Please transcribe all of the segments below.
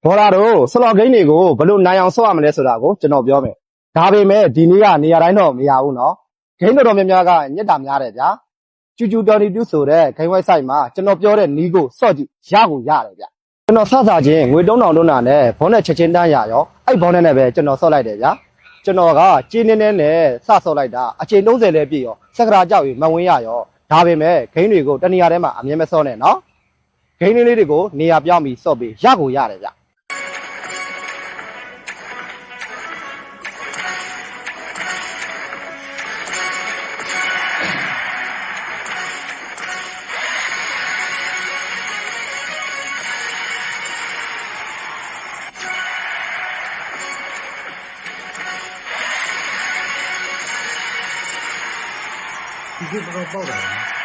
ဘော်လာတို့ဆလော့ဂိမ်းတွေကိုဘယ်လိုနိုင်အောင်ဆော့ရမလဲဆိုတာကိုကျွန်တော်ပြောမယ်ဒါပေမဲ့ဒီနေ့ကနေရာတိုင်းတော့မရဘူးเนาะဂိမ်းတော်တော်များများကညက်တာများတယ်ဗျာကျူကျူတော်တီတူးဆိုတဲ့ဂိမ်းဝက်ဆိုက်မှာကျွန်တော်ပြောတဲ့နီးကိုဆော့ကြည့်ရကိုရတယ်ဗျကျွန်တော်စစချင်းငွေ3000တွန်းတာနဲ့ဘောနဲ့ချက်ချင်းတန်းရရောအဲ့ဘောနဲ့ပဲကျွန်တော်ဆော့လိုက်တယ်ဗျာကျွန်တော်ကကြေးနေနေနဲ့စဆော့လိုက်တာအချိန်30လဲပြည့်ရောစက္ကရာကြောက်ပြီးမဝင်ရရောဒါပေမဲ့ဂိမ်းတွေကိုတနေရာထဲမှာအမြဲမဆော့နဲ့เนาะဂိမ်းလေးတွေကိုနေရာပြောင်းပြီးဆော့ပြီးရကိုရတယ်ဗျဒီကဘောပေါက်တာ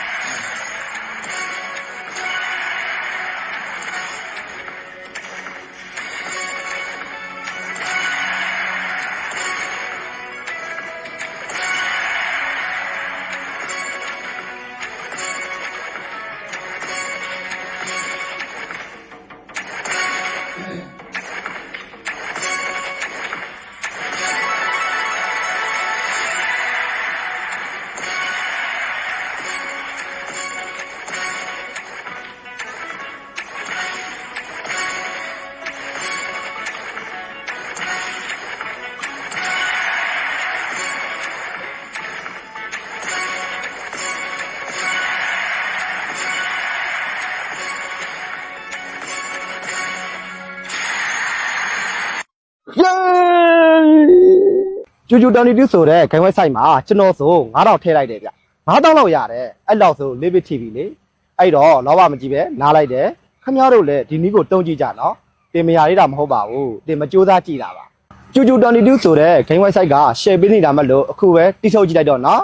ကျူကျူတော်တီတူးဆိုတဲ့ဂိမ်းဝက်ဆိုက်မှာကျွန်တော်ဆို9000ထည့်လိုက်တယ်ဗျ9000လောက်ရတယ်အဲ့လောက်ဆိုလေးဘစ် TV လေအဲ့တော့လောဘမကြည့်ပဲနားလိုက်တယ်ခင်ဗျားတို့လည်းဒီနည်းကိုတုံးကြည့်ကြနော်တင်မရသေးတာမဟုတ်ပါဘူးတင်မကြိုးစားကြည့်တာပါကျူကျူတော်တီတူးဆိုတဲ့ဂိမ်းဝက်ဆိုက်က share ပေးနေတာမလို့အခုပဲတိထုတ်ကြည့်လိုက်တော့နော်